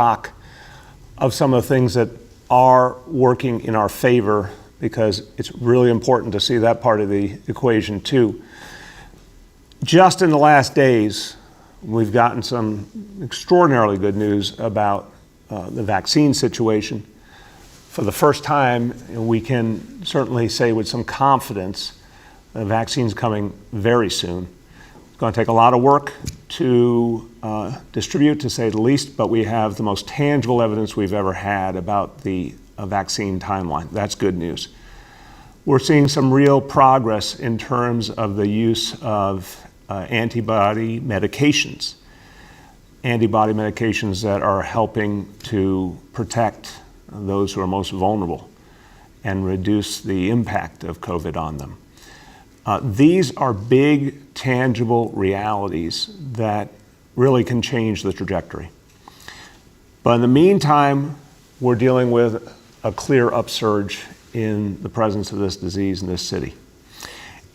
shock of some of the things that are working in our favor, because it's really important to see that part of the equation too. Just in the last days, we've gotten some extraordinarily good news about the vaccine situation. For the first time, we can certainly say with some confidence the vaccine's coming very soon. It's going to take a lot of work to distribute, to say the least, but we have the most tangible evidence we've ever had about the vaccine timeline. That's good news. We're seeing some real progress in terms of the use of antibody medications that are helping to protect those who are most vulnerable and reduce the impact of COVID on them. These are big, tangible realities that really can change the trajectory. But in the meantime, we're dealing with a clear upsurge in the presence of this disease in this city.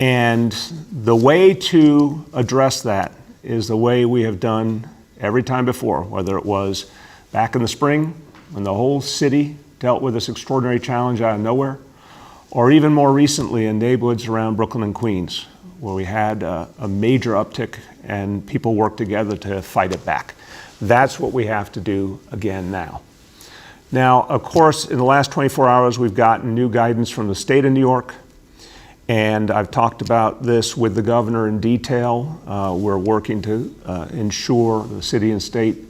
And the way to address that is the way we have done every time before, whether it was back in the spring when the whole city dealt with this extraordinary challenge out of nowhere, or even more recently in neighborhoods around Brooklyn and Queens, where we had a major uptick and people worked together to fight it back. That's what we have to do again now. Now, of course, in the last 24 hours, we've gotten new guidance from the state of New York, and I've talked about this with the governor in detail. We're working to ensure the city and state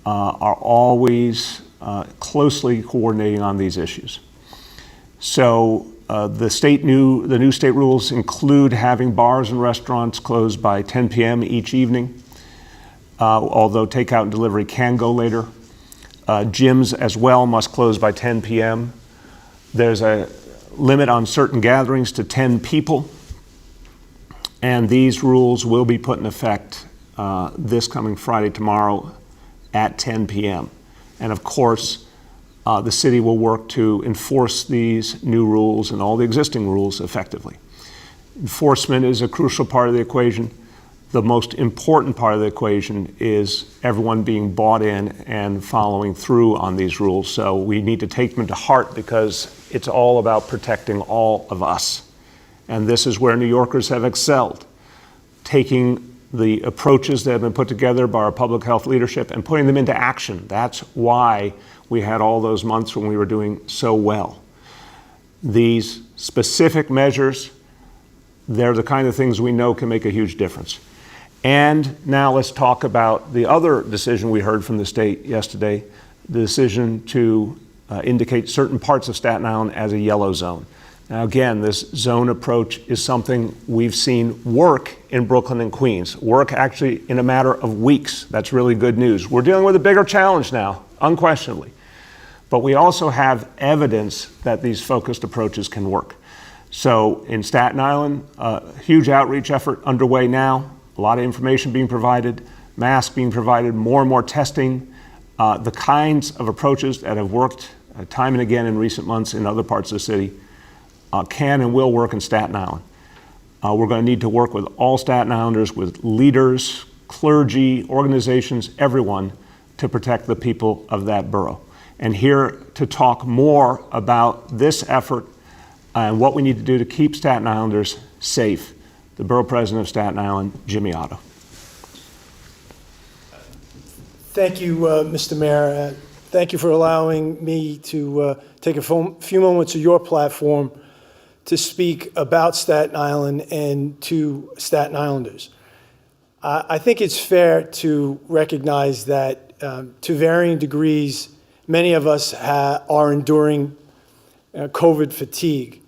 are always closely coordinating on these issues. So the new state rules include having bars and restaurants closed by 10 p.m. each evening, although takeout and delivery can go later. Gyms as well must close by 10 p.m. There's a limit on certain gatherings to 10 people, and these rules will be put in effect this coming Friday, tomorrow at 10 p.m. And of course, the city will work to enforce these new rules and all the existing rules effectively. Enforcement is a crucial part of the equation. The most important part of the equation is everyone being bought in and following through on these rules. So we need to take them to heart, because it's all about protecting all of us. And this is where New Yorkers have excelled, taking the approaches that have been put together by our public health leadership and putting them into action. That's why we had all those months when we were doing so well. These specific measures, they're the kind of things we know can make a huge difference. And now let's talk about the other decision we heard from the state yesterday, the decision to indicate certain parts of Staten Island as a yellow zone. Now again, this zone approach is something we've seen work in Brooklyn and Queens, work actually in a matter of weeks. That's really good news. We're dealing with a bigger challenge now, unquestionably. But we also have evidence that these focused approaches can work. So in Staten Island, a huge outreach effort underway now. A lot of information being provided, masks being provided, more and more testing, the kinds of approaches that have worked time and again in recent months in other parts of the city can and will work in Staten Island. We're going to need to work with all Staten Islanders, with leaders, clergy, organizations, everyone, to protect the people of that borough. And here to talk more about this effort and what we need to do to keep Staten Islanders safe, the Borough President of Staten Island, Jimmy Otto. Thank you, Mr. Mayor. Thank you for allowing me to take a few moments of your platform to speak about Staten Island and to Staten Islanders. I think it's fair to recognize that to varying degrees, many of us are enduring COVID fatigue.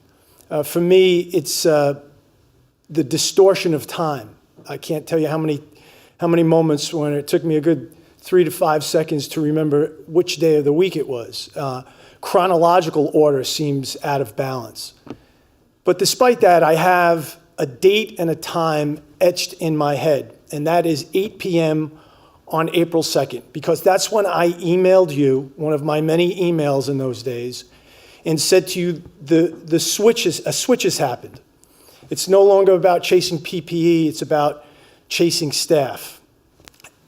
For me, it's the distortion of time. I can't tell you how many moments when it took me a good 3 to 5 seconds to remember which day of the week it was. Chronological order seems out of balance. But despite that, I have a date and a time etched in my head, and that is 8 p.m. on April 2nd, because that's when I emailed you, one of my many emails in those days, and said to you, a switch has happened. It's no longer about chasing PPE, it's about chasing staff.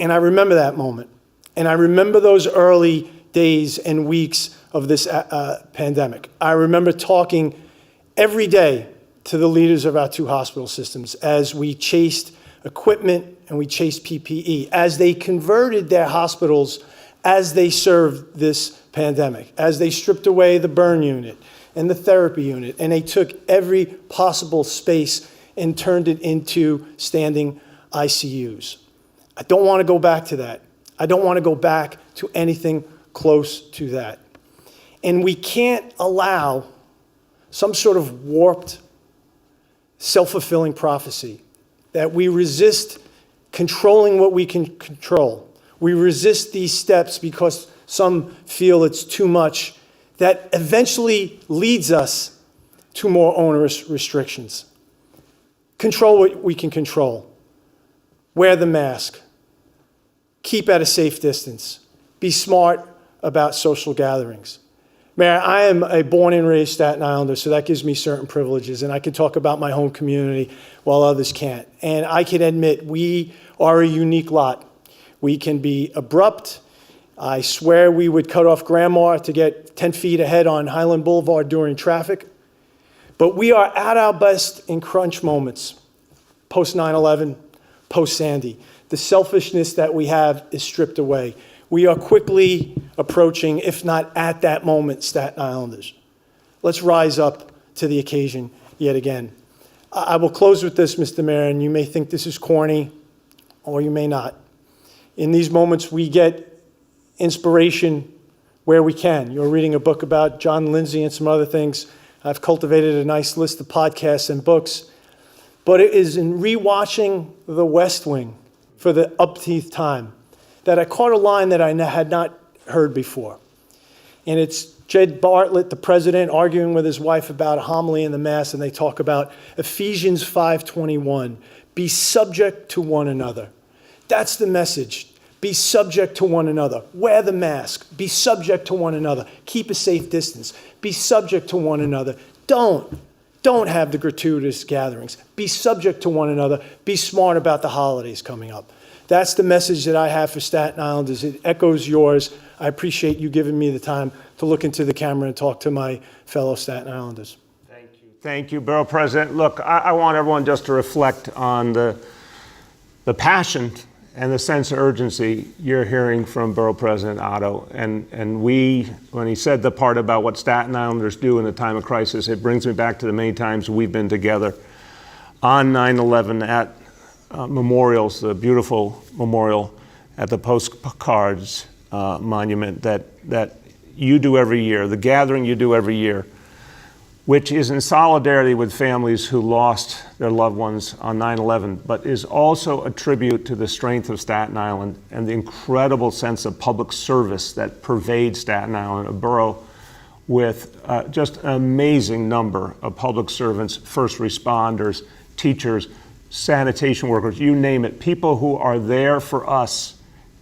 And I remember that moment. And I remember those early days and weeks of this pandemic. I remember talking every day to the leaders of our two hospital systems as we chased equipment and we chased PPE, as they converted their hospitals, as they served this pandemic, as they stripped away the burn unit and the therapy unit, and they took every possible space and turned it into standing ICUs. I don't want to go back to that. I don't want to go back to anything close to that. And we can't allow some sort of warped, self-fulfilling prophecy that we resist controlling what we can control. We resist these steps because some feel it's too much, that eventually leads us to more onerous restrictions. Control what we can control. Wear the mask. Keep at a safe distance. Be smart about social gatherings. Mayor, I am a born and raised Staten Islander, so that gives me certain privileges, and I can talk about my home community while others can't. And I can admit we are a unique lot. We can be abrupt. I swear we would cut off grandma to get 10 feet ahead on Highland Boulevard during traffic. But we are at our best in crunch moments, post 9/11, post Sandy. The selfishness that we have is stripped away. We are quickly approaching, if not at that moment, Staten Islanders. Let's rise up to the occasion yet again. I will close with this, Mr. Mayor, and you may think this is corny, or you may not. In these moments, we get inspiration where we can. You're reading a book about John Lindsay and some other things. I've cultivated a nice list of podcasts and books. But it is in rewatching The West Wing for the umpteenth time that I caught a line that I had not heard before. And it's Jed Bartlett, the president, arguing with his wife about a homily in the Mass, and they talk about Ephesians 5:21, be subject to one another. That's the message. Be subject to one another. Wear the mask. Be subject to one another. Keep a safe distance. Be subject to one another. Don't have the gratuitous gatherings. Be subject to one another. Be smart about the holidays coming up. That's the message that I have for Staten Islanders. It echoes yours. I appreciate you giving me the time to look into the camera and talk to my fellow Staten Islanders. Thank you. Thank you, Borough President. Look, I want everyone just to reflect on the passion and the sense of urgency you're hearing from Borough President Otto. And we, when he said the part about what Staten Islanders do in a time of crisis, it brings me back to the many times we've been together on 9/11 at memorials, the beautiful memorial at the Postcards Monument that you do every year, the gathering you do every year, which is in solidarity with families who lost their loved ones on 9/11, but is also a tribute to the strength of Staten Island and the incredible sense of public service that pervades Staten Island, a borough with just an amazing number of public servants, first responders, teachers, sanitation workers, you name it, people who are there for us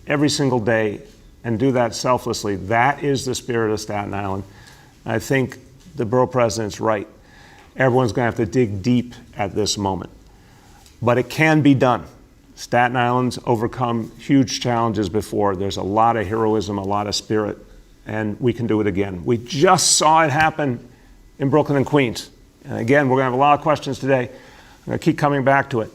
every single day and do that selflessly. That is the spirit of Staten Island. I think the borough president's right. Everyone's going to have to dig deep at this moment. But it can be done. Staten Island's overcome huge challenges before. There's a lot of heroism, a lot of spirit, and we can do it again. We just saw it happen in Brooklyn and Queens. And again, we're going to have a lot of questions today. I'm going to keep coming back to it.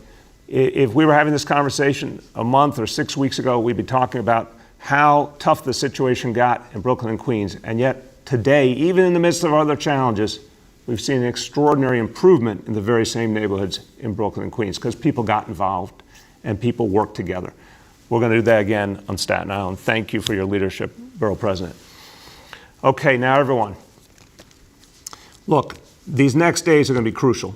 If we were having this conversation a month or 6 weeks ago, we'd be talking about how tough the situation got in Brooklyn and Queens. And yet today, even in the midst of other challenges, we've seen an extraordinary improvement in the very same neighborhoods in Brooklyn and Queens because people got involved and people worked together. We're going to do that again on Staten Island. Thank you for your leadership, Borough President. Okay, now everyone, look, these next days are going to be crucial.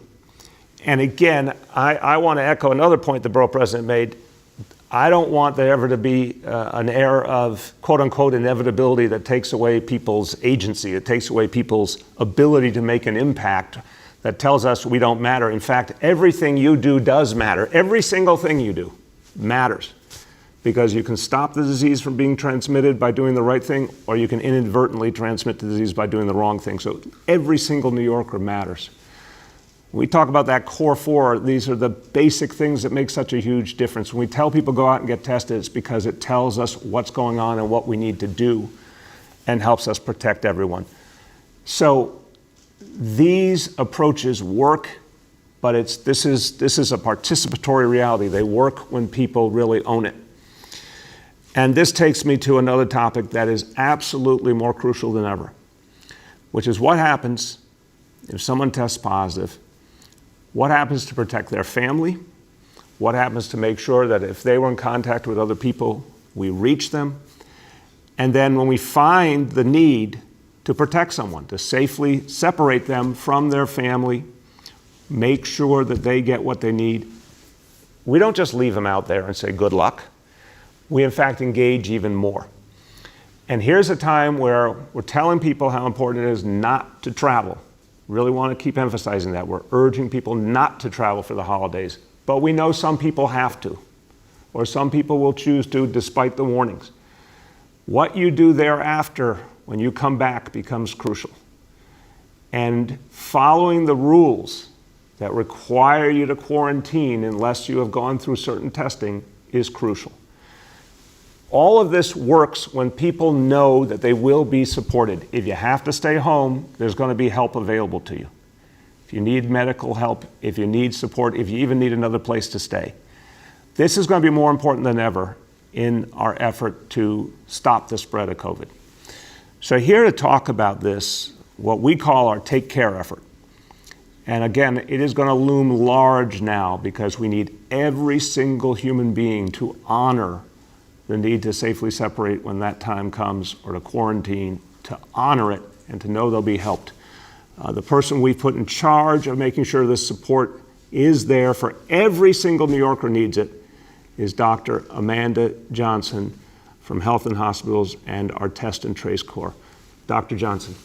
And again, I want to echo another point the Borough President made. I don't want there ever to be an air of quote-unquote inevitability that takes away people's agency, it takes away people's ability to make an impact, that tells us we don't matter. In fact, everything you do does matter. Every single thing you do matters, because you can stop the disease from being transmitted by doing the right thing, or you can inadvertently transmit the disease by doing the wrong thing. So every single New Yorker matters. When we talk about that core four, these are the basic things that make such a huge difference. When we tell people go out and get tested, it's because it tells us what's going on and what we need to do and helps us protect everyone. So these approaches work, but this is a participatory reality. They work when people really own it. And this takes me to another topic that is absolutely more crucial than ever, which is what happens if someone tests positive. What happens to protect their family? What happens to make sure that if they were in contact with other people, we reach them? And then when we find the need to protect someone, to safely separate them from their family, make sure that they get what they need, we don't just leave them out there and say, good luck. We, in fact, engage even more. And here's a time where we're telling people how important it is not to travel. Really want to keep emphasizing that. We're urging people not to travel for the holidays. But we know some people have to, or some people will choose to despite the warnings. What you do thereafter when you come back becomes crucial. And following the rules that require you to quarantine unless you have gone through certain testing is crucial. All of this works when people know that they will be supported. If you have to stay home, there's going to be help available to you. If you need medical help, if you need support, if you even need another place to stay. This is going to be more important than ever in our effort to stop the spread of COVID. So here to talk about this, what we call our Take Care effort. And again, it is going to loom large now because we need every single human being to honor the need to safely separate when that time comes, or to quarantine, to honor it and to know they'll be helped. The person we put in charge of making sure this support is there for every single New Yorker needs it is Dr. Amanda Johnson from Health and Hospitals and our Test and Trace Corps. Dr. Johnson.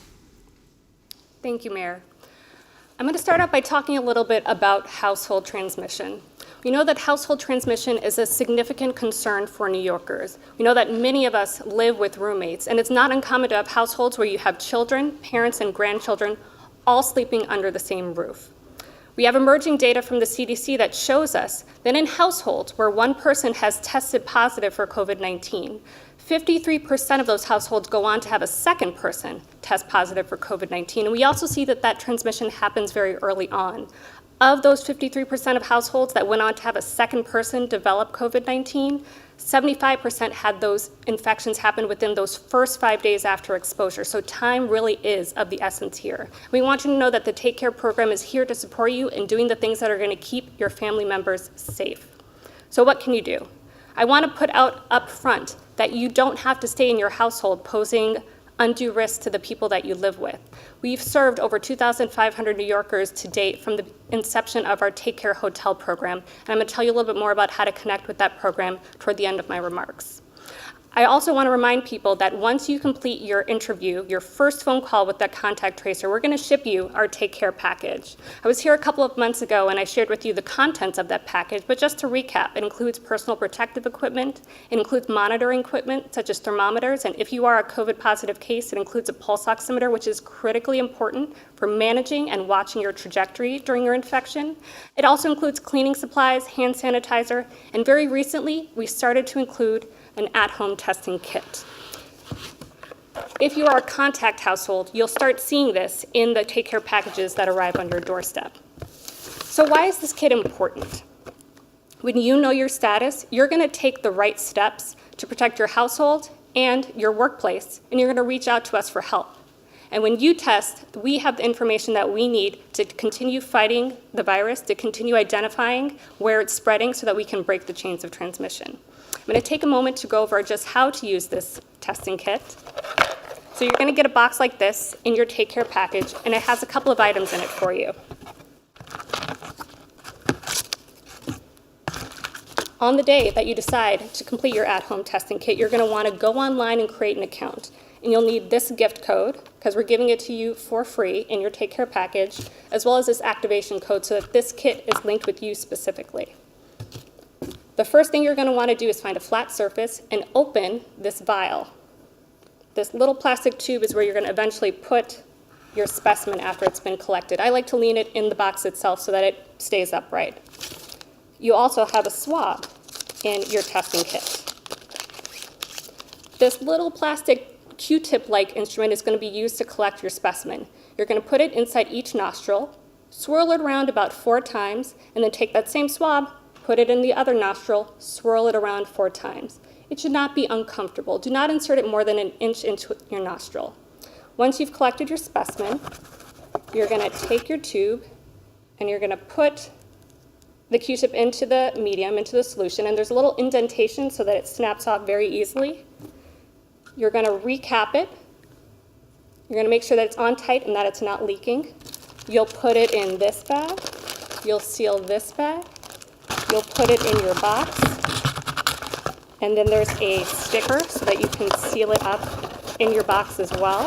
Thank you, Mayor. I'm going to start out by talking a little bit about household transmission. We know that household transmission is a significant concern for New Yorkers. We know that many of us live with roommates, and it's not uncommon to have households where you have children, parents, and grandchildren all sleeping under the same roof. We have emerging data from the CDC that shows us that in households where one person has tested positive for COVID-19, 53% of those households go on to have a second person test positive for COVID-19. And we also see that that transmission happens very early on. Of those 53% of households that went on to have a second person develop COVID-19, 75% had those infections happen within those first 5 days after exposure. So time really is of the essence here. We want you to know that the Take Care program is here to support you in doing the things that are going to keep your family members safe. So what can you do? I want to put out up front that you don't have to stay in your household posing undue risk to the people that you live with. We've served over 2,500 New Yorkers to date from the inception of our Take Care Hotel program, and I'm going to tell you a little bit more about how to connect with that program toward the end of my remarks. I also want to remind people that once you complete your interview, your first phone call with that contact tracer, we're going to ship you our Take Care package. I was here a couple of months ago and I shared with you the contents of that package, but just to recap, it includes personal protective equipment, it includes monitoring equipment such as thermometers, and if you are a COVID positive case, it includes a pulse oximeter, which is critically important for managing and watching your trajectory during your infection. It also includes cleaning supplies, hand sanitizer, and very recently, we started to include an at-home testing kit. If you are a contact household, you'll start seeing this in the Take Care packages that arrive on your doorstep. So why is this kit important? When you know your status, you're going to take the right steps to protect your household and your workplace, and you're going to reach out to us for help. And when you test, we have the information that we need to continue fighting the virus, to continue identifying where it's spreading so that we can break the chains of transmission. I'm going to take a moment to go over just how to use this testing kit. So you're going to get a box like this in your Take Care package, and it has a couple of items in it for you. On the day that you decide to complete your at-home testing kit, you're going to want to go online and create an account. And you'll need this gift code, because we're giving it to you for free in your Take Care package, as well as this activation code so that this kit is linked with you specifically. The first thing you're going to want to do is find a flat surface and open this vial. This little plastic tube is where you're going to eventually put your specimen after it's been collected. I like to lean it in the box itself so that it stays upright. You also have a swab in your testing kit. This little plastic Q-tip-like instrument is going to be used to collect your specimen. You're going to put it inside each nostril, swirl it around about 4 times, and then take that same swab, put it in the other nostril, swirl it around 4 times. It should not be uncomfortable. Do not insert it more than an inch into your nostril. Once you've collected your specimen, you're going to take your tube and you're going to put the Q-tip into the medium, into the solution, and there's a little indentation so that it snaps off very easily. You're going to recap it. You're going to make sure that it's on tight and that it's not leaking. You'll put it in this bag. You'll seal this bag. You'll put it in your box. And then there's a sticker so that you can seal it up in your box as well.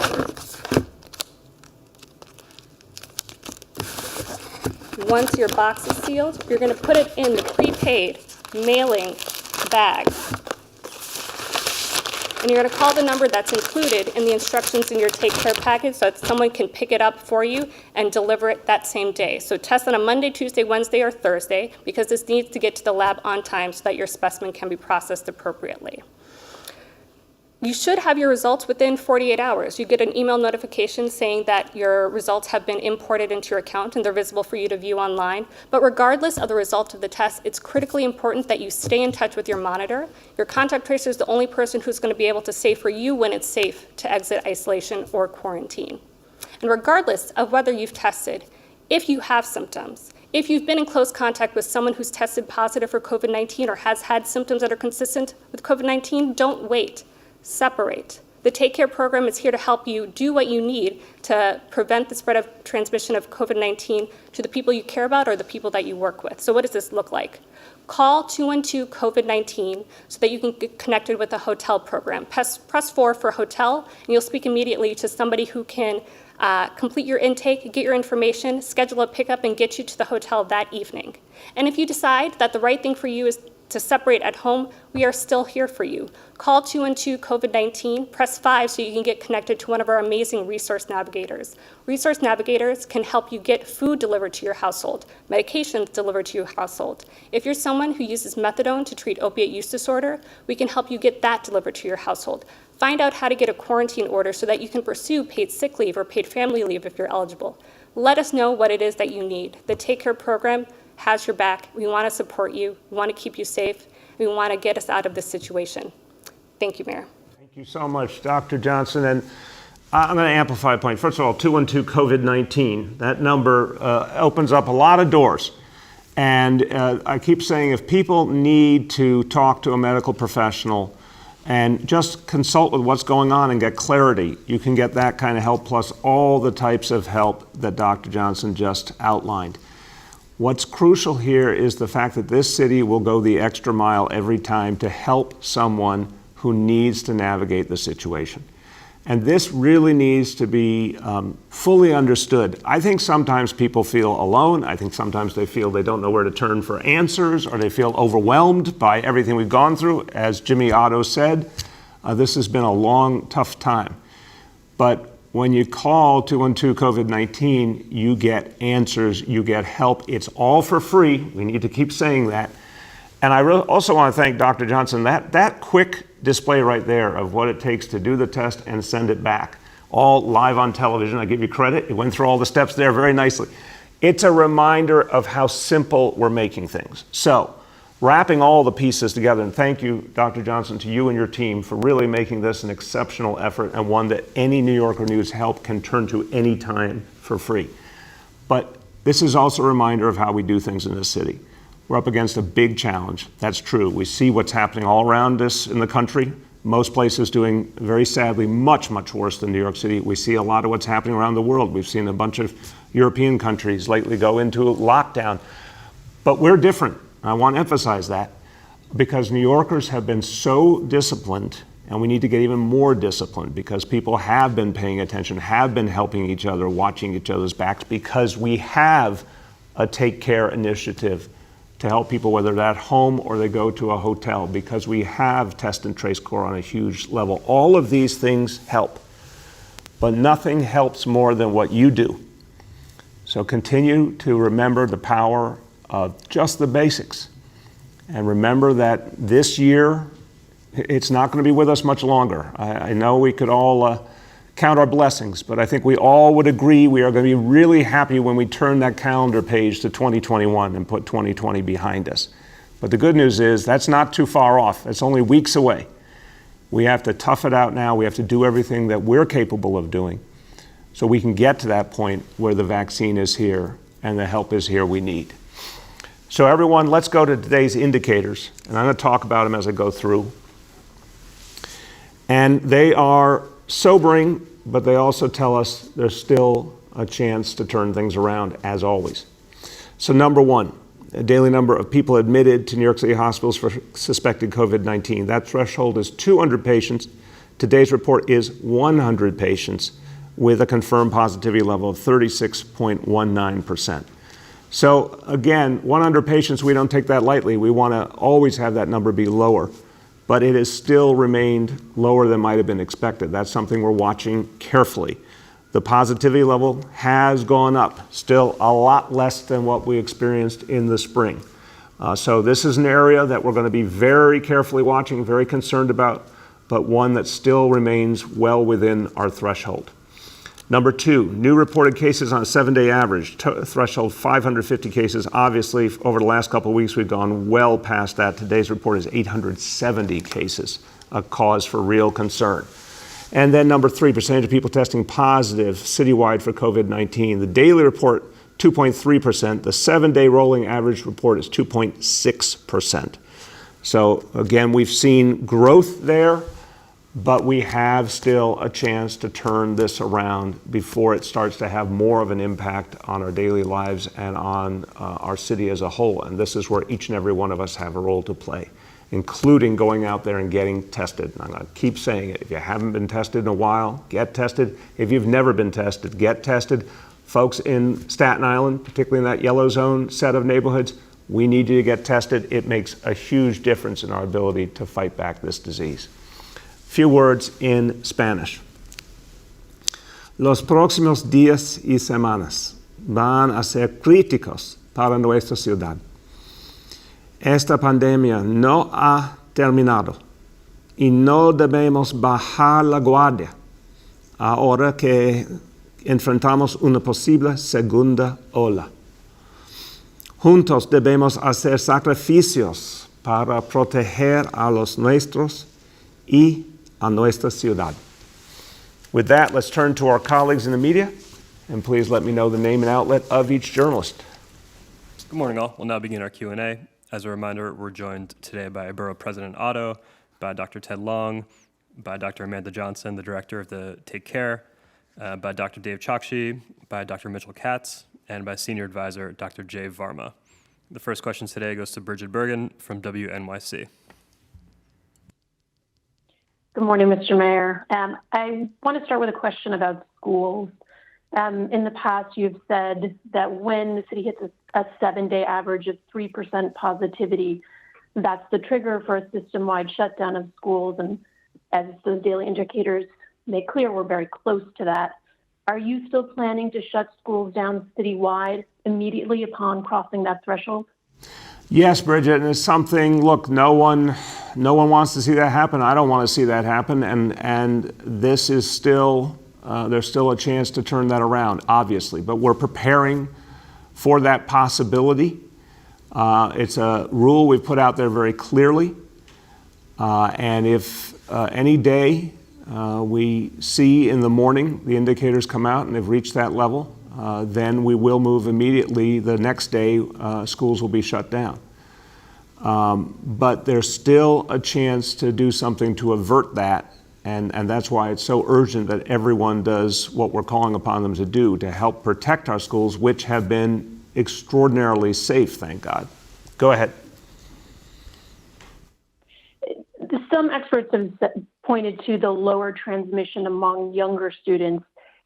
Once your box is sealed, you're going to put it in the prepaid mailing bag. And you're going to call the number that's included in the instructions in your Take Care package so that someone can pick it up for you and deliver it that same day. So test on a Monday, Tuesday, Wednesday, or Thursday because this needs to get to the lab on time so that your specimen can be processed appropriately. You should have your results within 48 hours. You get an email notification saying that your results have been imported into your account and they're visible for you to view online. But regardless of the result of the test, it's critically important that you stay in touch with your monitor. Your contact tracer is the only person who's going to be able to say for you when it's safe to exit isolation or quarantine. And regardless of whether you've tested, if you have symptoms, if you've been in close contact with someone who's tested positive for COVID-19 or has had symptoms that are consistent with COVID-19, don't wait. Separate. The Take Care program is here to help you do what you need to prevent the spread of transmission of COVID-19 to the people you care about or the people that you work with. So what does this look like? Call 212-COVID-19 so that you can get connected with the hotel program. Press 4 for hotel, and you'll speak immediately to somebody who can complete your intake, get your information, schedule a pickup, and get you to the hotel that evening. And if you decide that the right thing for you is to separate at home, we are still here for you. Call 212-COVID-19, press 5 so you can get connected to one of our amazing resource navigators. Resource navigators can help you get food delivered to your household, medications delivered to your household. If you're someone who uses methadone to treat opiate use disorder, we can help you get that delivered to your household. Find out how to get a quarantine order so that you can pursue paid sick leave or paid family leave if you're eligible. Let us know what it is that you need. The Take Care program has your back. We want to support you. We want to keep you safe. We want to get us out of this situation. Thank you, Mayor. Thank you so much, Dr. Johnson. And I'm going to amplify a point. First of all, 212-COVID-19, that number opens up a lot of doors. And I keep saying if people need to talk to a medical professional and just consult with what's going on and get clarity, you can get that kind of help plus all the types of help that Dr. Johnson just outlined. What's crucial here is the fact that this city will go the extra mile every time to help someone who needs to navigate the situation. And this really needs to be fully understood. I think sometimes people feel alone. I think sometimes they feel they don't know where to turn for answers, or they feel overwhelmed by everything we've gone through. As Jimmy Otto said, this has been a long, tough time. But when you call 212-COVID-19, you get answers, you get help. It's all for free. We need to keep saying that. And I also want to thank Dr. Johnson. That quick display right there of what it takes to do the test and send it back, all live on television. I give you credit. You went through all the steps there very nicely. It's a reminder of how simple we're making things. So, wrapping all the pieces together, and thank you, Dr. Johnson, to you and your team for really making this an exceptional effort and one that any New Yorker who needs help can turn to any time for free. But this is also a reminder of how we do things in this city. We're up against a big challenge. That's true. We see what's happening all around us in the country. Most places doing, very sadly, much, much worse than New York City. We see a lot of what's happening around the world. We've seen a bunch of European countries lately go into lockdown. But we're different. I want to emphasize that because New Yorkers have been so disciplined, and we need to get even more disciplined because people have been paying attention, have been helping each other, watching each other's backs, because we have a Take Care initiative to help people, whether they're at home or they go to a hotel, because we have Test and Trace Core on a huge level. All of these things help. but nothing helps more than what you do. So continue to remember the power of just the basics. And remember that this year, it's not going to be with us much longer. I know we could all count our blessings, but I think we all would agree we are going to be really happy when we turn that calendar page to 2021 and put 2020 behind us. But the good news is that's not too far off. It's only weeks away. We have to tough it out now. We have to do everything that we're capable of doing so we can get to that point where the vaccine is here and the help is here we need. So everyone, let's go to today's indicators, and I'm going to talk about them as I go through. And they are sobering, but they also tell us there's still a chance to turn things around, as always. So number one, a daily number of people admitted to New York City hospitals for suspected COVID-19. That threshold is 200 patients. Today's report is 100 patients with a confirmed positivity level of 36.19%. So again, 100 patients, we don't take that lightly. We want to always have that number be lower, but it has still remained lower than might have been expected. That's something we're watching carefully. The positivity level has gone up, still a lot less than what we experienced in the spring. So this is an area that we're going to be very carefully watching, very concerned about, but one that still remains well within our threshold. Number two, new reported cases on a 7-day average, threshold 550 cases. Obviously, over the last couple of weeks, we've gone well past that. Today's report is 870 cases, a cause for real concern. And then number three, percentage of people testing positive citywide for COVID-19. The daily report, 2.3%. The 7-day rolling average report is 2.6%. So again, we've seen growth there, but we have still a chance to turn this around before it starts to have more of an impact on our daily lives and on our city as a whole. And this is where each and every one of us have a role to play, including going out there and getting tested. And I'm going to keep saying it. If you haven't been tested in a while, get tested. If you've never been tested, get tested. Folks in Staten Island, particularly in that yellow zone set of neighborhoods, we need you to get tested. It makes a huge difference in our ability to fight back this disease. Few words in Spanish. Los próximos días y semanas van a ser críticos para nuestra ciudad. Esta pandemia no ha terminado y no debemos bajar la guardia ahora que enfrentamos una posible segunda ola. Juntos debemos hacer sacrificios para proteger a los nuestros y a nuestra ciudad. With that, let's turn to our colleagues in the media, and please let me know the name and outlet of each journalist. Good morning, all. We'll now begin our Q&A. As a reminder, we're joined today by Borough President Otto, by Dr. Ted Long, by Dr. Amanda Johnson, the director of the Take Care, by Dr. Dave Chokshi, by Dr. Mitchell Katz, and by Senior Advisor Dr. Jay Varma. The first question today goes to Bridget Bergen from WNYC. Good morning, Mr. Mayor. I want to start with a question about schools. In the past, you've said that when the city hits a 7-day average of 3% positivity, that's the trigger for a system-wide shutdown of schools. And as those daily indicators make clear, we're very close to that. Are you still planning to shut schools down citywide immediately upon crossing that threshold? Yes, Bridget, and it's something, look, no one wants to see that happen. I don't want to see that happen. And this is still, there's still a chance to turn that around, obviously. But we're preparing for that possibility. It's a rule we've put out there very clearly. And if any day we see in the morning the indicators come out and they've reached that level, then we will move immediately. The next day, schools will be shut down. But there's still a chance to do something to avert that, and that's why it's so urgent that everyone does what we're calling upon them to do to help protect our schools, which have been extraordinarily safe, thank God. Go ahead. Some experts have pointed to the lower transmission among younger students.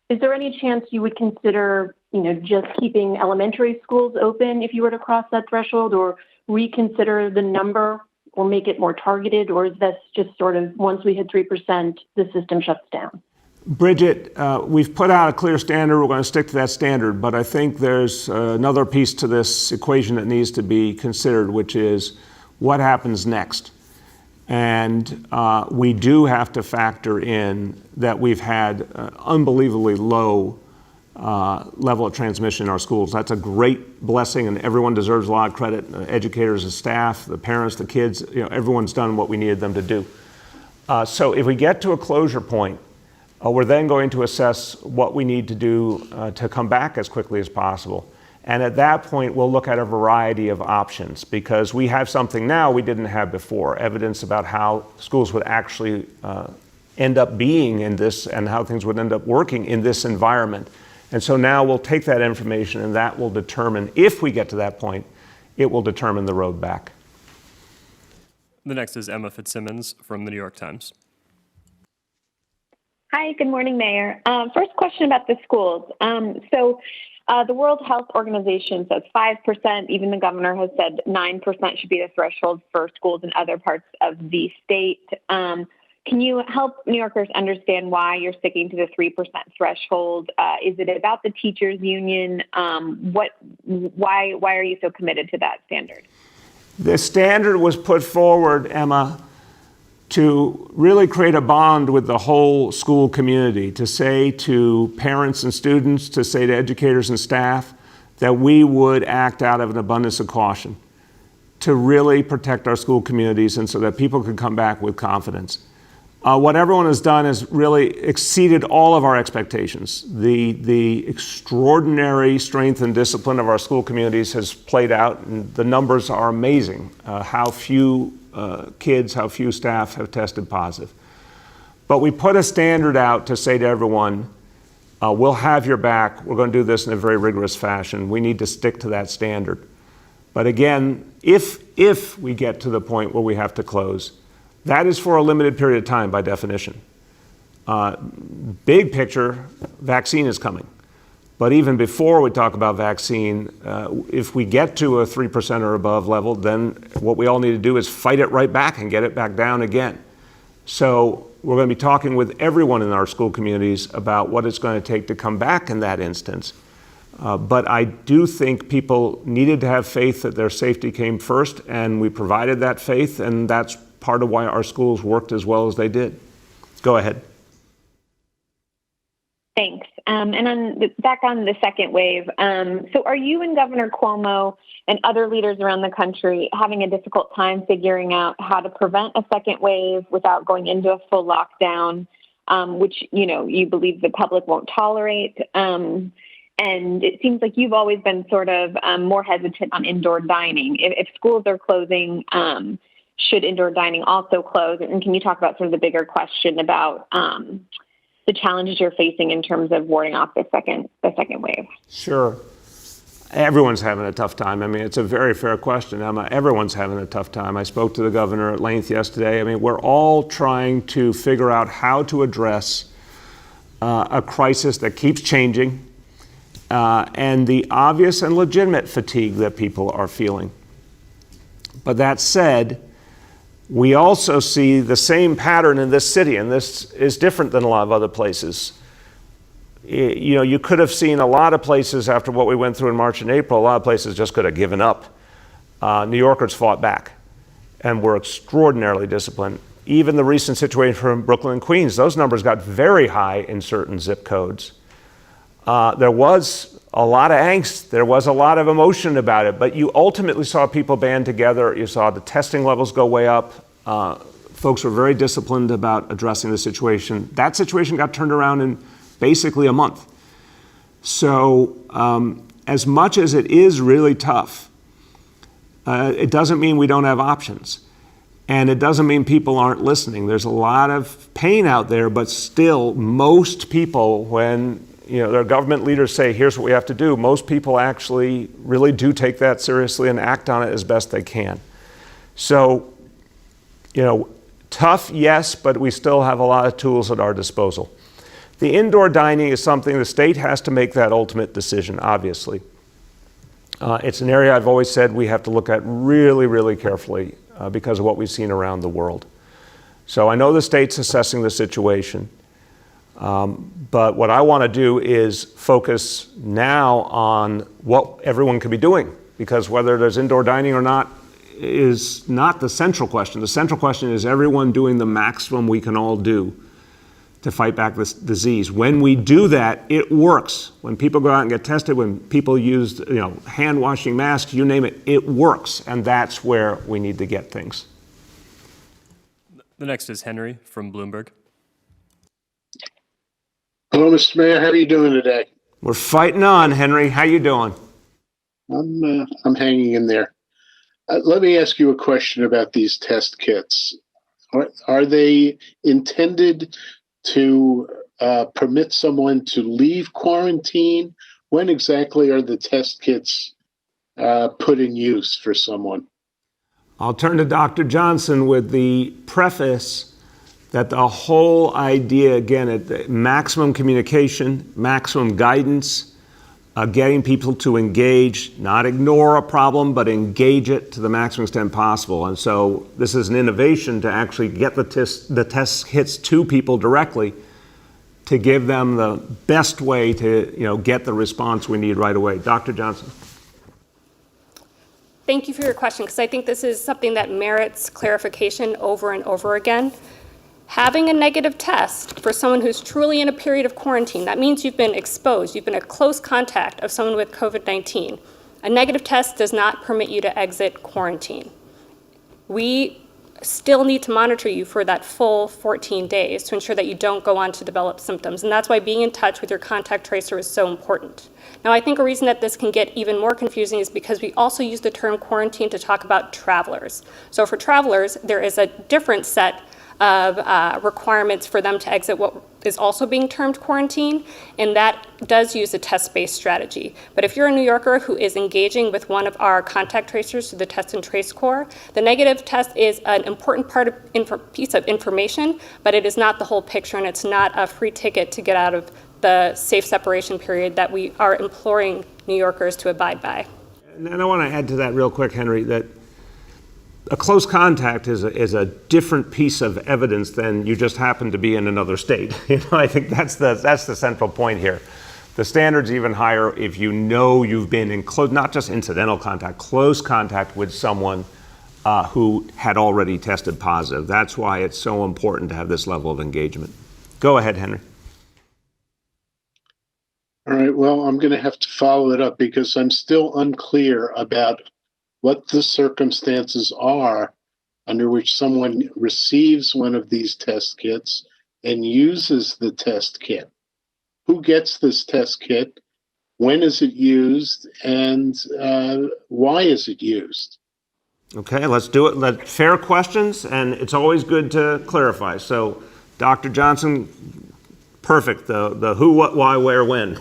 Is there any chance you would consider, just keeping elementary schools open if you were to cross that threshold, or reconsider the number or make it more targeted? Or is this just sort of once we hit 3%, the system shuts down? Bridget, we've put out a clear standard. We're going to stick to that standard. But I think there's another piece to this equation that needs to be considered, which is what happens next. And we do have to factor in that we've had unbelievably low level of transmission in our schools. That's a great blessing, and everyone deserves a lot of credit. Educators and staff, the parents, the kids, everyone's done what we needed them to do. So if we get to a closure point, we're then going to assess what we need to do to come back as quickly as possible. And at that point, we'll look at a variety of options, because we have something now we didn't have before, evidence about how schools would actually end up being in this and how things would end up working in this environment. And so now we'll take that information, and that will determine, if we get to that point, it will determine the road back. The next is Emma Fitzsimmons from the New York Times. Hi, good morning, Mayor. First question about the schools. The World Health Organization says 5%, even the governor has said 9% should be the threshold for schools in other parts of the state. Can you help New Yorkers understand why you're sticking to the 3% threshold? Is it about the teachers union? Why are you so committed to that standard? The standard was put forward, Emma, to really create a bond with the whole school community, to say to parents and students, to say to educators and staff, that we would act out of an abundance of caution to really protect our school communities and so that people could come back with confidence. What everyone has done has really exceeded all of our expectations. The extraordinary strength and discipline of our school communities has played out, and the numbers are amazing, how few kids, how few staff have tested positive. But we put a standard out to say to everyone, we'll have your back. We're going to do this in a very rigorous fashion. We need to stick to that standard. But again, if we get to the point where we have to close, that is for a limited period of time by definition. Big picture, vaccine is coming. But even before we talk about vaccine, if we get to a 3% or above level, then what we all need to do is fight it right back and get it back down again. So we're going to be talking with everyone in our school communities about what it's going to take to come back in that instance. But I do think people needed to have faith that their safety came first, and we provided that faith, and that's part of why our schools worked as well as they did. Go ahead. Thanks. Back on the second wave. So are you and Governor Cuomo and other leaders around the country having a difficult time figuring out how to prevent a second wave without going into a full lockdown, which, you believe the public won't tolerate? And it seems like you've always been sort of more hesitant on indoor dining. If schools are closing, should indoor dining also close? And can you talk about sort of the bigger question about the challenges you're facing in terms of warding off the second wave? Sure. Everyone's having a tough time. I mean, it's a very fair question, Emma. Everyone's having a tough time. I spoke to the governor at length yesterday. I mean, we're all trying to figure out how to address a crisis that keeps changing and the obvious and legitimate fatigue that people are feeling. But that said, we also see the same pattern in this city, and this is different than a lot of other places. You could have seen a lot of places after what we went through in March and April, a lot of places just could have given up. New Yorkers fought back and were extraordinarily disciplined. Even the recent situation from Brooklyn and Queens, those numbers got very high in certain zip codes. There was a lot of angst. There was a lot of emotion about it, but you ultimately saw people band together. You saw the testing levels go way up. Folks were very disciplined about addressing the situation. That situation got turned around in basically a month. So as much as it is really tough, it doesn't mean we don't have options. And it doesn't mean people aren't listening. There's a lot of pain out there, but still most people, when their government leaders say, here's what we have to do, most people actually really do take that seriously and act on it as best they can. So, tough, yes, but we still have a lot of tools at our disposal. The indoor dining is something the state has to make that ultimate decision, obviously. It's an area I've always said we have to look at really, really carefully because of what we've seen around the world. So I know the state's assessing the situation. But what I want to do is focus now on what everyone could be doing, because whether there's indoor dining or not is not the central question. The central question is everyone doing the maximum we can all do to fight back this disease. When we do that, it works. When people go out and get tested, when people use, hand washing masks, you name it, it works. And that's where we need to get things. The next is Henry from Bloomberg. Hello, Mr. Mayor. How are you doing today? We're fighting on, Henry. How you doing? I'm hanging in there. Let me ask you a question about these test kits. Are they intended to permit someone to leave quarantine? When exactly are the test kits put in use for someone? I'll turn to Dr. Johnson with the preface that the whole idea, again, maximum communication, maximum guidance, getting people to engage, not ignore a problem, but engage it to the maximum extent possible. And so this is an innovation to actually get the test hits to people directly to give them the best way to get the response we need right away. Dr. Johnson. Thank you for your question, because I think this is something that merits clarification over and over again. Having a negative test for someone who's truly in a period of quarantine, that means you've been exposed, you've been a close contact of someone with COVID-19. A negative test does not permit you to exit quarantine. We still need to monitor you for that full 14 days to ensure that you don't go on to develop symptoms. And that's why being in touch with your contact tracer is so important. Now, I think a reason that this can get even more confusing is because we also use the term quarantine to talk about travelers. So for travelers, there is a different set of requirements for them to exit what is also being termed quarantine, and that does use a test-based strategy. But if you're a New Yorker who is engaging with one of our contact tracers through the Test and Trace Core, the negative test is an important piece of information, but it is not the whole picture, and it's not a free ticket to get out of the safe separation period that we are imploring New Yorkers to abide by. And I want to add to that real quick, Henry, that a close contact is a different piece of evidence than you just happen to be in another state. I think that's the central point here. The standard's even higher if you know you've been in close, not just incidental contact, close contact with someone who had already tested positive. That's why it's so important to have this level of engagement. Go ahead, Henry. All right. Well, I'm going to have to follow it up because I'm still unclear about what the circumstances are under which someone receives one of these test kits and uses the test kit. Who gets this test kit? When is it used? And why is it used? Okay, let's do it. Fair questions, and it's always good to clarify. So, Dr. Johnson, perfect. The who, what, why, where, when.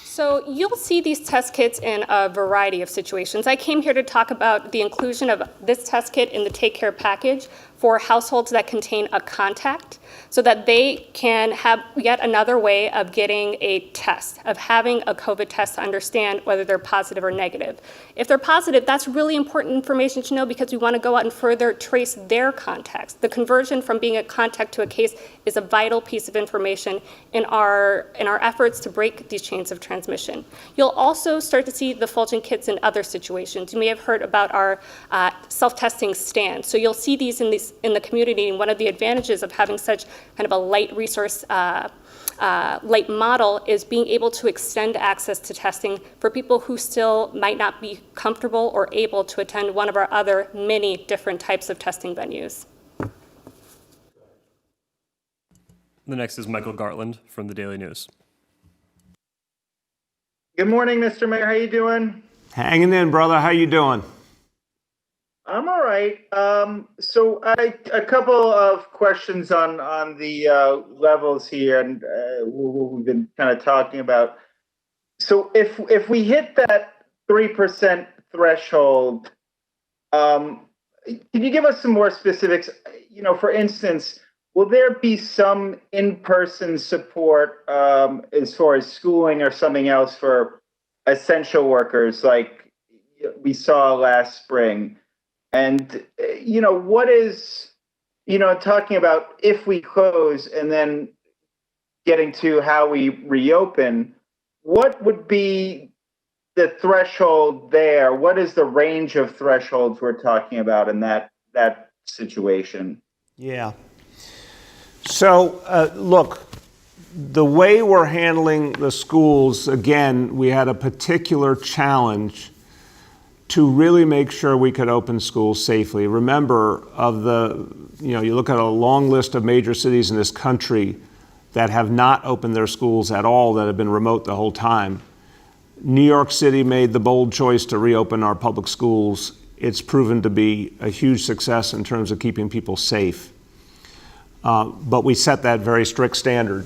So you'll see these test kits in a variety of situations. I came here to talk about the inclusion of this test kit in the Take Care package for households that contain a contact, so that they can have yet another way of getting a test, of having a COVID test to understand whether they're positive or negative. If they're positive, that's really important information to know because we want to go out and further trace their contacts. The conversion from being a contact to a case is a vital piece of information in our efforts to break these chains of transmission. You'll also start to see the Fulgent kits in other situations. You may have heard about our self-testing stands. So you'll see these in the community, and one of the advantages of having such kind of a light resource, light model is being able to extend access to testing for people who still might not be comfortable or able to attend one of our other many different types of testing venues. The next is Michael Gartland from the Daily News. Good morning, Mr. Mayor. How you doing? Hanging in, brother. How you doing? I'm all right. So a couple of questions on the levels here, and what we've been kind of talking about. So if we hit that 3% threshold, can you give us some more specifics? For instance, will there be some in-person support as far as schooling or something else for essential workers like we saw last spring? And, what is, talking about if we close and then getting to how we reopen, what would be the threshold there? What is the range of thresholds we're talking about in that situation? Yeah. So, look, the way we're handling the schools, again, we had a particular challenge to really make sure we could open schools safely. Remember, you look at a long list of major cities in this country that have not opened their schools at all, that have been remote the whole time. New York City made the bold choice to reopen our public schools. It's proven to be a huge success in terms of keeping people safe. But we set that very strict standard,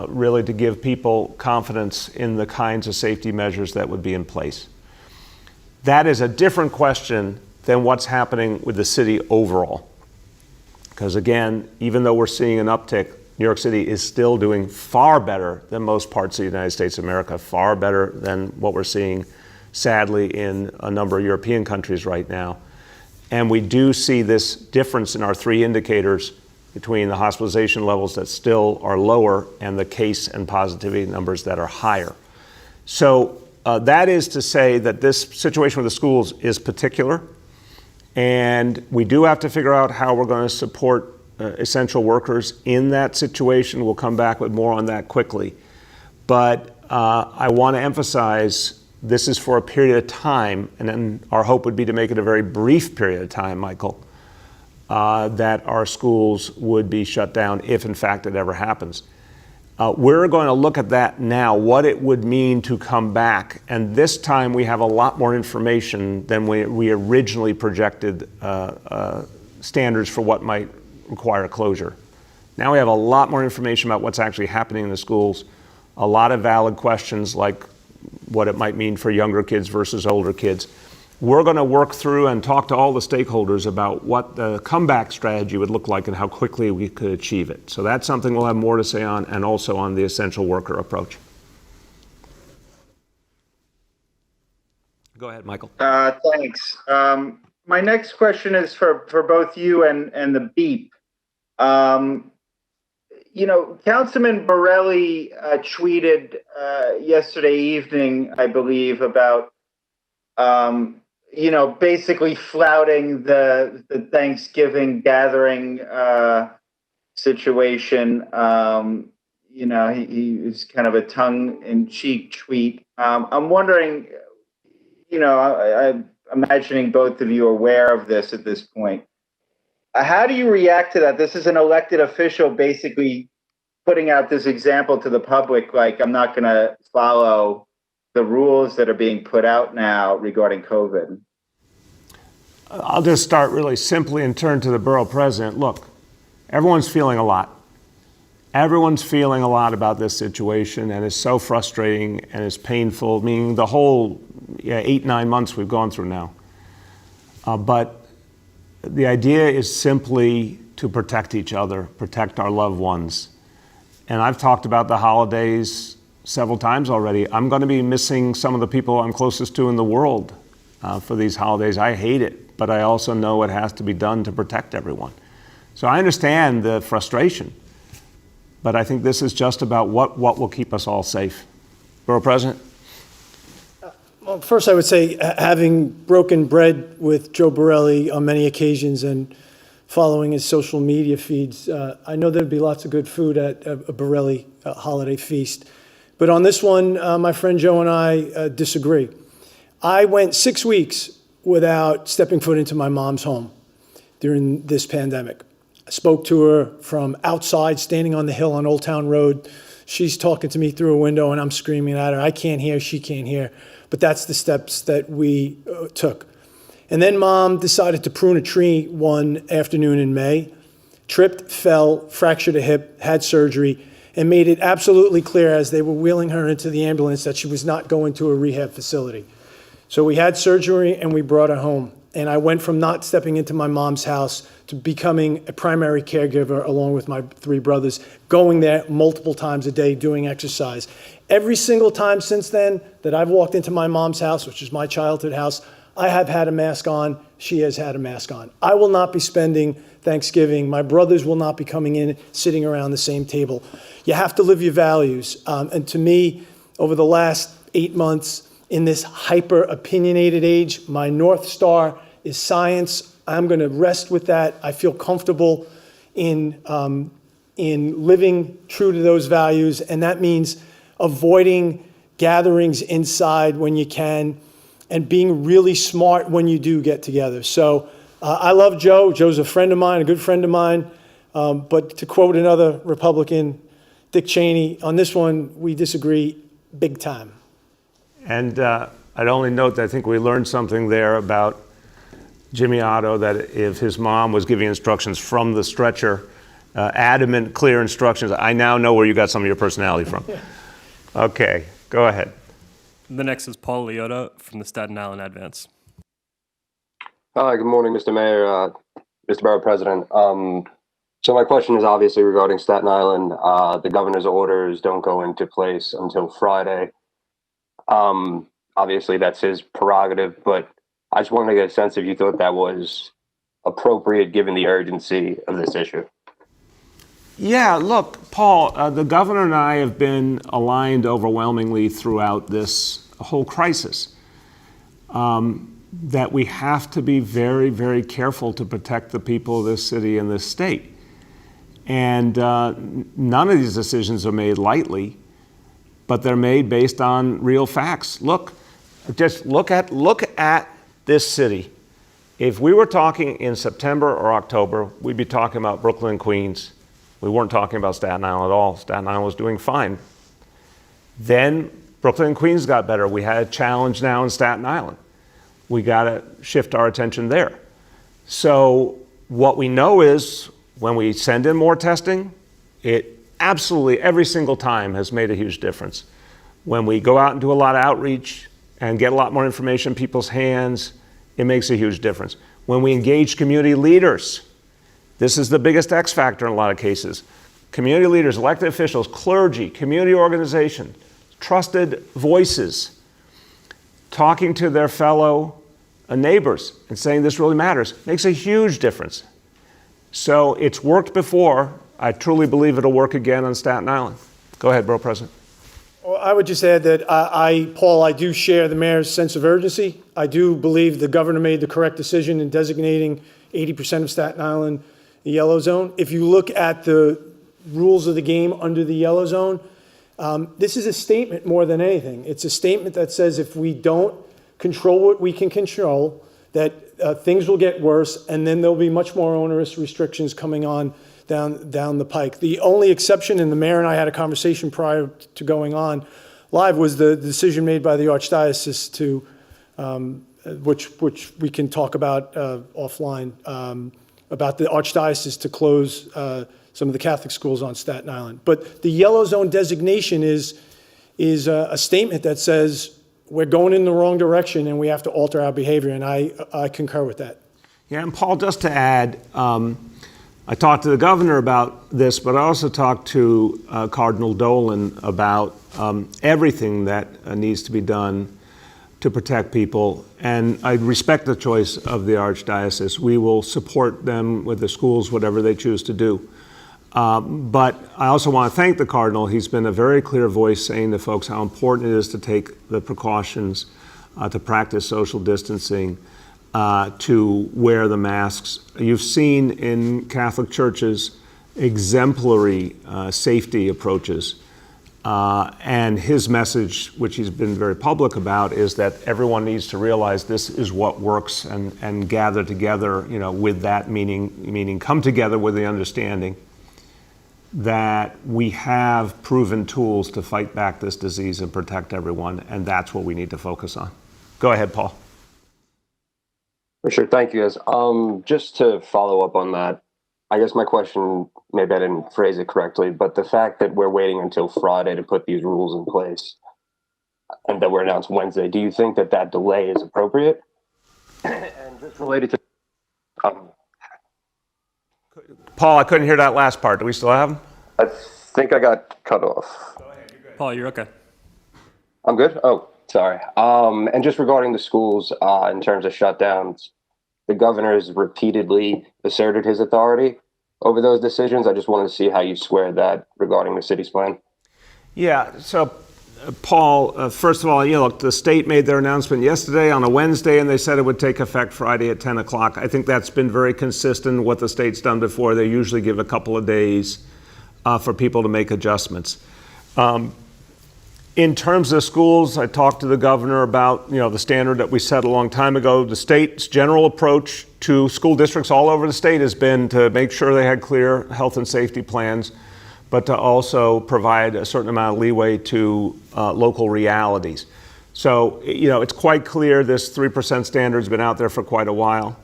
really to give people confidence in the kinds of safety measures that would be in place. That is a different question than what's happening with the city overall. Because again, even though we're seeing an uptick, New York City is still doing far better than most parts of the United States of America, far better than what we're seeing, sadly, in a number of European countries right now. And we do see this difference in our three indicators between the hospitalization levels that still are lower and the case and positivity numbers that are higher. So that is to say that this situation with the schools is particular, and we do have to figure out how we're going to support essential workers in that situation. We'll come back with more on that quickly. But I want to emphasize this is for a period of time, and then our hope would be to make it a very brief period of time, Michael, that our schools would be shut down if in fact it ever happens. We're going to look at that now, what it would mean to come back. And this time we have a lot more information than we originally projected standards for what might require closure. Now we have a lot more information about what's actually happening in the schools, a lot of valid questions like what it might mean for younger kids versus older kids. We're going to work through and talk to all the stakeholders about what the comeback strategy would look like and how quickly we could achieve it. So that's something we'll have more to say on, and also on the essential worker approach. Go ahead, Michael. Thanks. My next question is for both you and the BEEP. Councilman Borelli tweeted yesterday evening, I believe, about basically flouting the Thanksgiving gathering situation. He was kind of a tongue-in-cheek tweet. I'm wondering, I'm imagining both of you are aware of this at this point. How do you react to that? This is an elected official basically putting out this example to the public, like, I'm not going to follow the rules that are being put out now regarding COVID. I'll just start really simply and turn to the borough president. Look, everyone's feeling a lot. Everyone's feeling a lot about this situation, and it's so frustrating and it's painful, meaning the whole 8-9 months we've gone through now. But the idea is simply to protect each other, protect our loved ones. And I've talked about the holidays several times already. I'm going to be missing some of the people I'm closest to in the world for these holidays. I hate it, but I also know it has to be done to protect everyone. So I understand the frustration, but I think this is just about what will keep us all safe. Borough President? Well, first I would say, having broken bread with Joe Borelli on many occasions and following his social media feeds, I know there'd be lots of good food at a Borelli holiday feast. But on this one, my friend Joe and I disagree. I went 6 weeks without stepping foot into my mom's home during this pandemic. I spoke to her from outside, standing on the hill on Old Town Road. She's talking to me through a window and I'm screaming at her. I can't hear, she can't hear. But that's the steps that we took. And then Mom decided to prune a tree one afternoon in May, tripped, fell, fractured a hip, had surgery, and made it absolutely clear as they were wheeling her into the ambulance that she was not going to a rehab facility. So we had surgery and we brought her home. And I went from not stepping into my mom's house to becoming a primary caregiver along with my 3 brothers, going there multiple times a day, doing exercise. Every single time since then that I've walked into my mom's house, which is my childhood house, I have had a mask on. She has had a mask on. I will not be spending Thanksgiving, my brothers will not be coming in, sitting around the same table. You have to live your values. And to me, over the last 8 months, in this hyper opinionated age, my North Star is science. I'm going to rest with that. I feel comfortable in living true to those values, and that means avoiding gatherings inside when you can, and being really smart when you do get together. So I love Joe. Joe's a friend of mine, a good friend of mine. But to quote another Republican, Dick Cheney, on this one, we disagree big time. And I'd only note that I think we learned something there about Jimmy Otto, that if his mom was giving instructions from the stretcher, adamant, clear instructions, I now know where you got some of your personality from. Okay, go ahead. The next is Paul Leota from the Staten Island Advance. Hi, good morning, Mr. Mayor, Mr. Borough President. So my question is obviously regarding Staten Island. The governor's orders don't go into place until Friday. Obviously, that's his prerogative, but I just wanted to get a sense if you thought that was appropriate given the urgency of this issue. Yeah, look, Paul, the governor and I have been aligned overwhelmingly throughout this whole crisis, that we have to be very, very careful to protect the people of this city and this state. And none of these decisions are made lightly, but they're made based on real facts. Look, just look at this city. If we were talking in September or October, we'd be talking about Brooklyn, Queens. We weren't talking about Staten Island at all. Staten Island was doing fine. Then Brooklyn and Queens got better. We had a challenge now in Staten Island. We got to shift our attention there. So what we know is when we send in more testing, it absolutely every single time has made a huge difference. When we go out and do a lot of outreach and get a lot more information in people's hands, it makes a huge difference. When we engage community leaders, this is the biggest X factor in a lot of cases. Community leaders, elected officials, clergy, community organizations, trusted voices, talking to their fellow neighbors and saying this really matters, makes a huge difference. So it's worked before. I truly believe it'll work again on Staten Island. Go ahead, Borough President. Well, I would just add that Paul, I do share the mayor's sense of urgency. I do believe the governor made the correct decision in designating 80% of Staten Island the yellow zone. If you look at the rules of the game under the yellow zone, this is a statement more than anything. It's a statement that says if we don't control what we can control, that things will get worse, and then there'll be much more onerous restrictions coming on down the pike. The only exception, and the mayor and I had a conversation prior to going on live, was the decision made by the Archdiocese to, which we can talk about offline, about the Archdiocese to close some of the Catholic schools on Staten Island. But the yellow zone designation is a statement that says we're going in the wrong direction and we have to alter our behavior, and I concur with that. Yeah, and Paul, just to add, I talked to the governor about this, but I also talked to Cardinal Dolan about everything that needs to be done to protect people. And I respect the choice of the Archdiocese. We will support them with the schools, whatever they choose to do. But I also want to thank the Cardinal. He's been a very clear voice saying to folks how important it is to take the precautions, to practice social distancing, to wear the masks. You've seen in Catholic churches exemplary safety approaches. And his message, which he's been very public about, is that everyone needs to realize this is what works and gather together, with that meaning come together with the understanding that we have proven tools to fight back this disease and protect everyone, and that's what we need to focus on. Go ahead, Paul. For sure. Thank you, guys. Just to follow up on that, I guess my question, maybe I didn't phrase it correctly, but the fact that we're waiting until Friday to put these rules in place and that we're announced Wednesday, do you think that delay is appropriate? And just related to... Paul, I couldn't hear that last part. Do we still have him? I think I got cut off. Go ahead, you're good. Paul, you're okay. I'm good? Oh, sorry. And just regarding the schools, in terms of shutdowns, The governor has repeatedly asserted his authority over those decisions. I just wanted to see how you square that regarding the city's plan. Yeah, so Paul, first of all, look, the state made their announcement yesterday on a Wednesday, and they said it would take effect Friday at 10 o'clock. I think that's been very consistent with what the state's done before. They usually give a couple of days for people to make adjustments. In terms of schools, I talked to the governor about, the standard that we set a long time ago. The state's general approach to school districts all over the state has been to make sure they had clear health and safety plans, but to also provide a certain amount of leeway to local realities. So, it's quite clear this 3% standard has been out there for quite a while.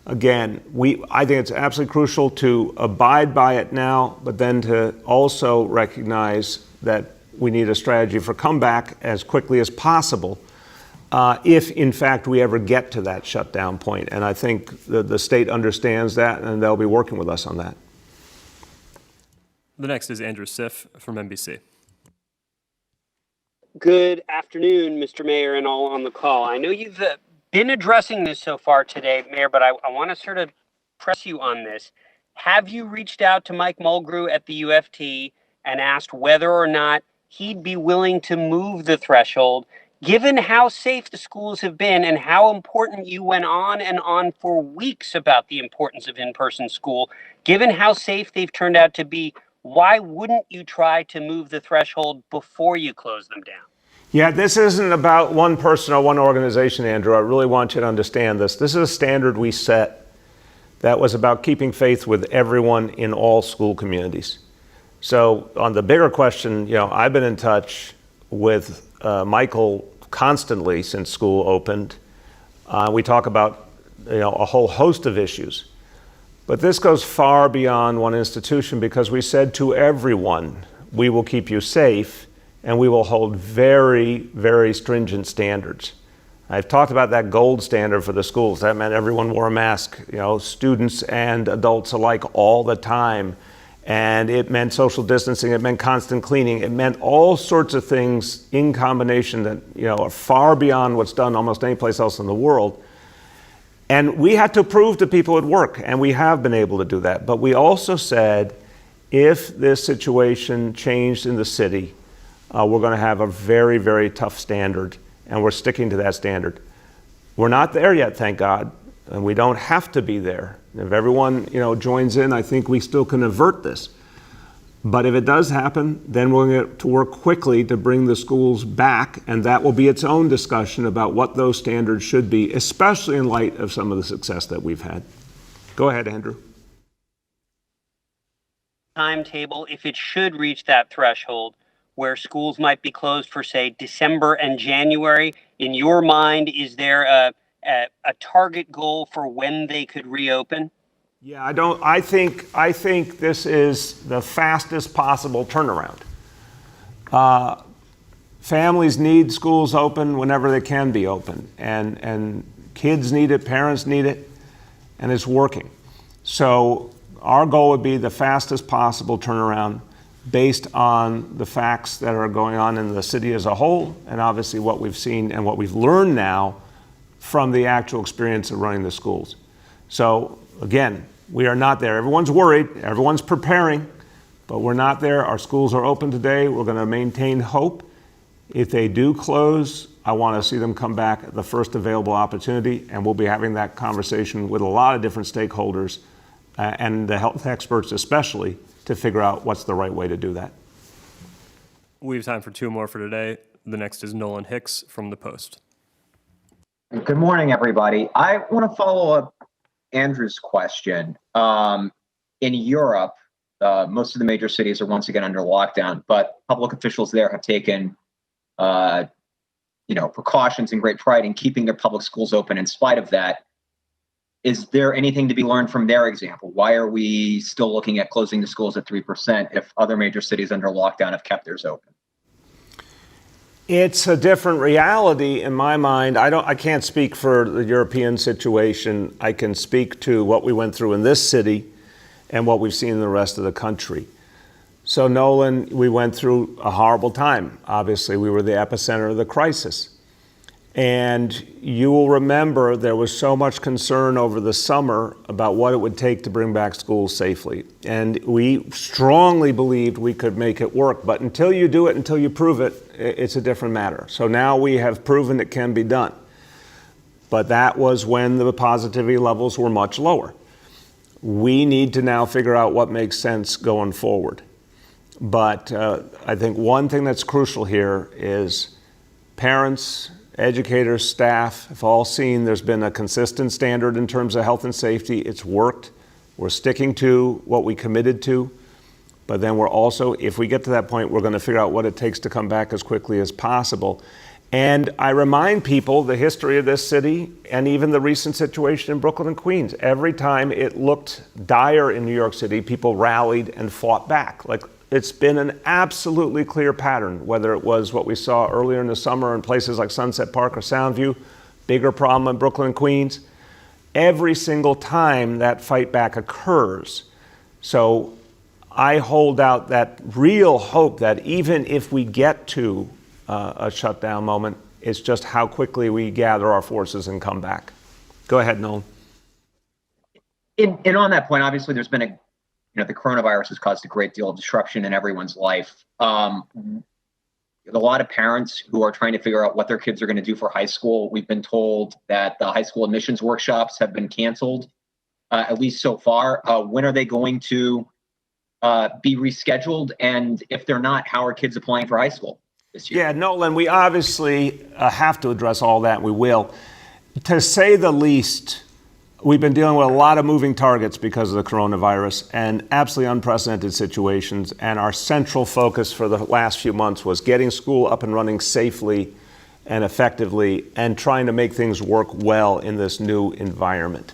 Again, I think it's absolutely crucial to abide by it now, but then to also recognize that we need a strategy for comeback as quickly as possible if, in fact, we ever get to that shutdown point. And I think the state understands that, and they'll be working with us on that. The next is Andrew Siff from NBC. Good afternoon, Mr. Mayor, and all on the call. I know you've been addressing this so far today, Mayor, but I want to sort of press you on this. Have you reached out to Mike Mulgrew at the UFT and asked whether or not he'd be willing to move the threshold, given how safe the schools have been and how important you went on and on for weeks about the importance of in-person school? Given how safe they've turned out to be, why wouldn't you try to move the threshold before you close them down? Yeah, this isn't about one person or one organization, Andrew. I really want you to understand this. This is a standard we set that was about keeping faith with everyone in all school communities. So on the bigger question, I've been in touch with Michael constantly since school opened. We talk about, a whole host of issues. But this goes far beyond one institution because we said to everyone, we will keep you safe and we will hold very, very stringent standards. I've talked about that gold standard for the schools. That meant everyone wore a mask, students and adults alike all the time. And it meant social distancing, it meant constant cleaning, it meant all sorts of things in combination that, are far beyond what's done almost any place else in the world. And we had to prove to people it worked, and we have been able to do that. But we also said, if this situation changed in the city, we're going to have a very, very tough standard, and we're sticking to that standard. We're not there yet, thank God, and we don't have to be there. If everyone, joins in, I think we still can avert this. But if it does happen, then we're going to work quickly to bring the schools back, and that will be its own discussion about what those standards should be, especially in light of some of the success that we've had. Go ahead, Andrew. Timetable, if it should reach that threshold where schools might be closed for, say, December and January, in your mind, is there a target goal for when they could reopen? Yeah, I think this is the fastest possible turnaround. Families need schools open whenever they can be open, and kids need it, parents need it, and it's working. So our goal would be the fastest possible turnaround based on the facts that are going on in the city as a whole, and obviously what we've seen and what we've learned now from the actual experience of running the schools. So again, we are not there. Everyone's worried, everyone's preparing, but we're not there. Our schools are open today. We're going to maintain hope. If they do close, I want to see them come back at the first available opportunity, and we'll be having that conversation with a lot of different stakeholders and the health experts especially to figure out what's the right way to do that. We have time for two more for today. The next is Nolan Hicks from The Post. Good morning, everybody. I want to follow up Andrew's question. In Europe, most of the major cities are once again under lockdown, but public officials there have taken, precautions and great pride in keeping their public schools open in spite of that. Is there anything to be learned from their example? Why are we still looking at closing the schools at 3% if other major cities under lockdown have kept theirs open? It's a different reality in my mind. I can't speak for the European situation. I can speak to what we went through in this city and what we've seen in the rest of the country. So Nolan, we went through a horrible time. Obviously, we were the epicenter of the crisis. And you will remember there was so much concern over the summer about what it would take to bring back schools safely. And we strongly believed we could make it work. But until you do it, until you prove it, it's a different matter. So now we have proven it can be done. But that was when the positivity levels were much lower. We need to now figure out what makes sense going forward. But I think one thing that's crucial here is parents, educators, staff have all seen there's been a consistent standard in terms of health and safety. It's worked. We're sticking to what we committed to. But then we're also, if we get to that point, we're going to figure out what it takes to come back as quickly as possible. And I remind people the history of this city and even the recent situation in Brooklyn and Queens. Every time it looked dire in New York City, people rallied and fought back. Like, it's been an absolutely clear pattern, whether it was what we saw earlier in the summer in places like Sunset Park or Soundview, bigger problem in Brooklyn and Queens. Every single time that fight back occurs. So I hold out that real hope that even if we get to a shutdown moment, it's just how quickly we gather our forces and come back. Go ahead, Nolan. And on that point, obviously there's been the coronavirus has caused a great deal of disruption in everyone's life. A lot of parents who are trying to figure out what their kids are going to do for high school. We've been told that the high school admissions workshops have been canceled, at least so far. When are they going to be rescheduled? And if they're not, how are kids applying for high school this year? Yeah, Nolan, we obviously have to address all that. We will. To say the least, we've been dealing with a lot of moving targets because of the coronavirus and absolutely unprecedented situations. And our central focus for the last few months was getting school up and running safely and effectively and trying to make things work well in this new environment.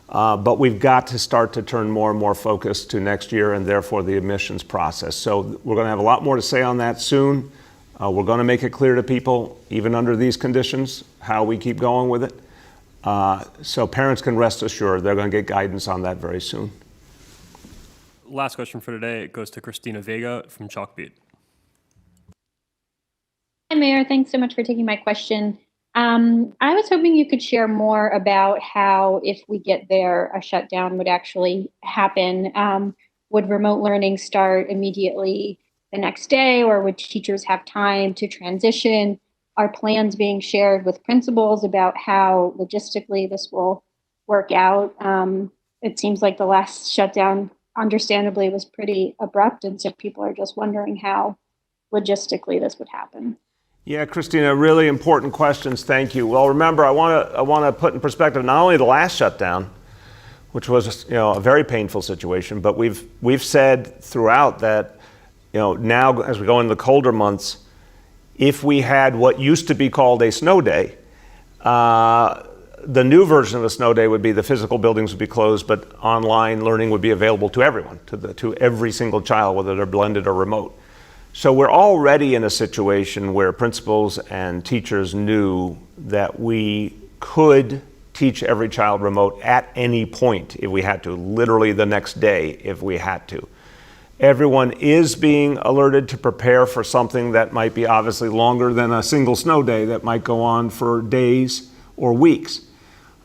But we've got to start to turn more and more focus to next year and therefore the admissions process. So we're going to have a lot more to say on that soon. We're going to make it clear to people, even under these conditions, how we keep going with it. So parents can rest assured they're going to get guidance on that very soon. Last question for today goes to Christina Vega from Chalkbeat. Hi, Mayor. Thanks so much for taking my question. I was hoping you could share more about how, if we get there, a shutdown would actually happen. Would remote learning start immediately the next day, or would teachers have time to transition? Are plans being shared with principals about how logistically this will work out? It seems like the last shutdown, understandably, was pretty abrupt, and so people are just wondering how logistically this would happen. Yeah, Christina, really important questions. Thank you. Well, remember, I want to put in perspective not only the last shutdown, which was a very painful situation, but we've said throughout that now as we go into the colder months, if we had what used to be called a snow day, the new version of a snow day would be the physical buildings would be closed, but online learning would be available to everyone, to every single child, whether they're blended or remote. So we're already in a situation where principals and teachers knew that we could teach every child remote at any point if we had to, literally the next day if we had to. Everyone is being alerted to prepare for something that might be obviously longer than a single snow day that might go on for days or weeks.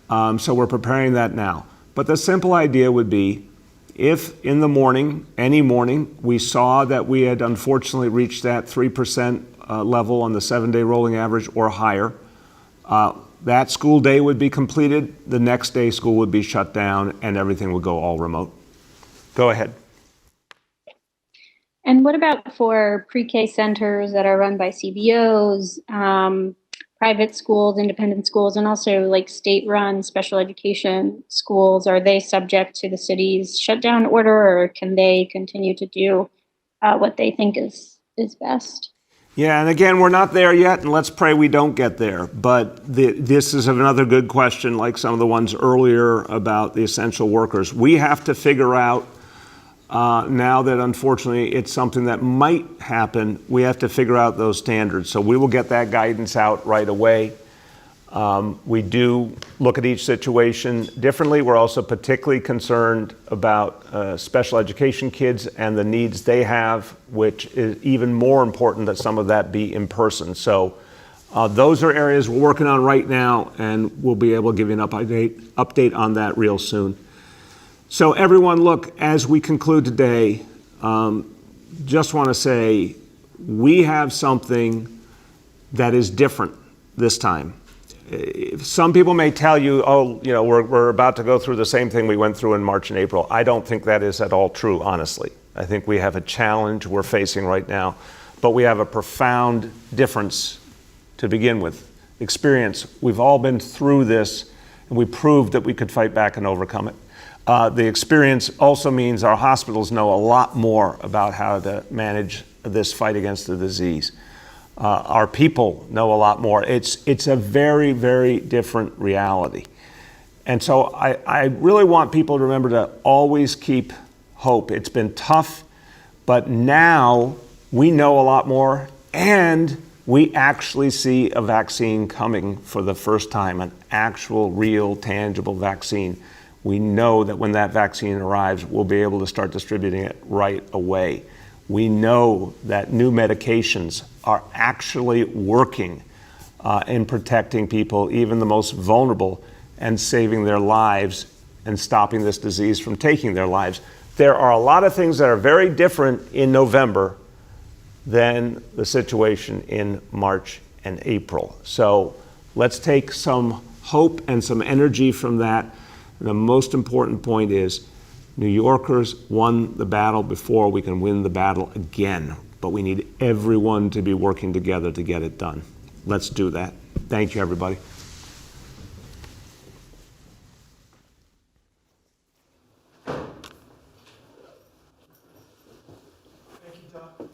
So we're preparing that now. But the simple idea would be, if in the morning, any morning, we saw that we had unfortunately reached that 3% level on the 7-day rolling average or higher, that school day would be completed, the next day school would be shut down, and everything would go all remote. Go ahead. And what about for pre-K centers that are run by CBOs, private schools, independent schools, and also like state-run special education schools? Are they subject to the city's shutdown order, or can they continue to do what they think is best? Yeah, and again, we're not there yet, and let's pray we don't get there. But this is another good question, like some of the ones earlier about the essential workers. We have to figure out, now that unfortunately it's something that might happen, we have to figure out those standards. So we will get that guidance out right away. We do look at each situation differently. We're also particularly concerned about special education kids and the needs they have, which is even more important that some of that be in person. So Those are areas we're working on right now, and we'll be able to give you an update on that real soon. So everyone, look, as we conclude today, just want to say we have something that is different this time. Some people may tell you, oh, you know, we're about to go through the same thing we went through in March and April. I don't think that is at all true, honestly. I think we have a challenge we're facing right now, but we have a profound difference to begin with. Experience. We've all been through this, and we proved that we could fight back and overcome it. The experience also means our hospitals know a lot more about how to manage this fight against the disease. Our people know a lot more. It's a very, very different reality. And so I really want people to remember to always keep hope. It's been tough, but now we know a lot more, and we actually see a vaccine coming for the first time, an actual, real, tangible vaccine. We know that when that vaccine arrives, we'll be able to start distributing it right away. We know that new medications are actually working in protecting people, even the most vulnerable, and saving their lives and stopping this disease from taking their lives. There are a lot of things that are very different in November than the situation in March and April. So let's take some hope and some energy from that. The most important point is New Yorkers won the battle before. We can win the battle again, but we need everyone to be working together to get it done. Let's do that. Thank you, everybody. Thank you, Tom.